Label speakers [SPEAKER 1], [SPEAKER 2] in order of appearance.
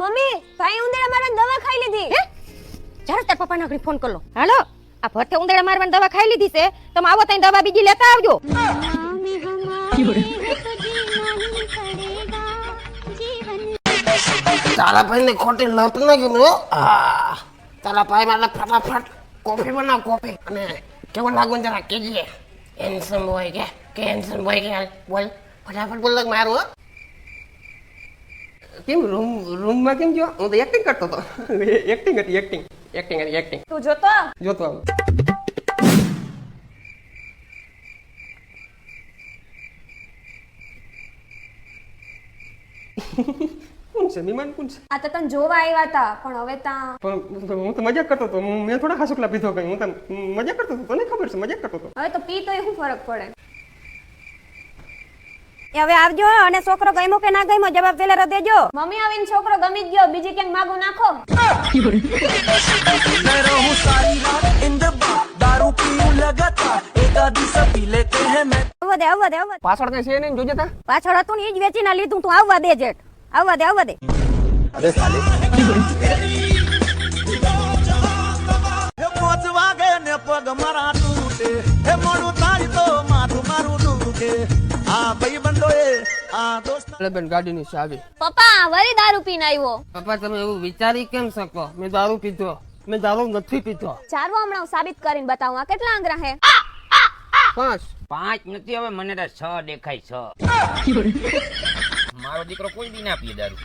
[SPEAKER 1] Mummy ભાઈ ઉંદરા મારવાની દવા ખાઈ લીધી.
[SPEAKER 2] હે ચાલ તાર પપ્પાને આગળ ફોન કર લો. હાલો આ ભરતે ઉંદરા મારવાની દવા ખાઈ લીધી છે. તમે આવો તઈ દવા બીજી લેતા આવજો.
[SPEAKER 3] તારા ભાઈ ને ખોટી લપ ના ગયું. તારા ભાઈ મારે ફટાફટ કોફી બનાવ કોફી. અને કેવું લાગવું જરા કેજે. હેન્ડસમ બોય કે હેન્ડસમ બોય કે બોલ ફટાફટ બોલ મારું. હો
[SPEAKER 4] કેમ રૂમમાં કેમ જો હું તો એક્ટિંગ કરતો હતો. એક્ટિંગ હતી એક્ટિંગ
[SPEAKER 1] તું જોતો
[SPEAKER 4] જોતો આવું. કોણ છે મહેમાન કોણ છે?
[SPEAKER 1] આ તો તને જોવા આવ્યા હતા પણ હવે તા
[SPEAKER 4] પણ હું તો મજાક કરતો હતો. મેં થોડા હાસુકલા પીધો કઈ. હું તો મજાક કરતો હતો. તને ખબર છે મજાક કરતો હતો.
[SPEAKER 1] હવે તો પી તો શું ફરક પડે.
[SPEAKER 2] એ હવે આવજો અને છોકરો ગમ્યો કે ના ગમ્યો જવાબ પેલા દેજો.
[SPEAKER 1] મમ્મી આવીને છોકરો ગમી જ ગયો બીજી ક્યાંક માગો નાખો.
[SPEAKER 2] આવવા દે
[SPEAKER 4] પાછળ કઈ છે નહીં જોજે તા.
[SPEAKER 2] પાછળ હતું ને ઈ જ વેચી ના લીધું. તું આવવા દે જેઠ આવવા દે
[SPEAKER 4] બેન ગાડીની ચાવી.
[SPEAKER 1] પપ્પા વળી દારૂ પીને આવ્યો.
[SPEAKER 3] પપ્પા તમે એવું વિચારી કેમ શકો? મેં દારૂ પીધો. મેં દારૂ નથી પીધો.
[SPEAKER 1] ચારવો હમણાં હું સાબિત કરીને બતાવું. આ કેટલા આંગરા હે?
[SPEAKER 3] 5
[SPEAKER 5] નથી હવે મને તો 6 દેખાય 6. મારો દીકરો કોઈ દી ના પીએ દારૂ.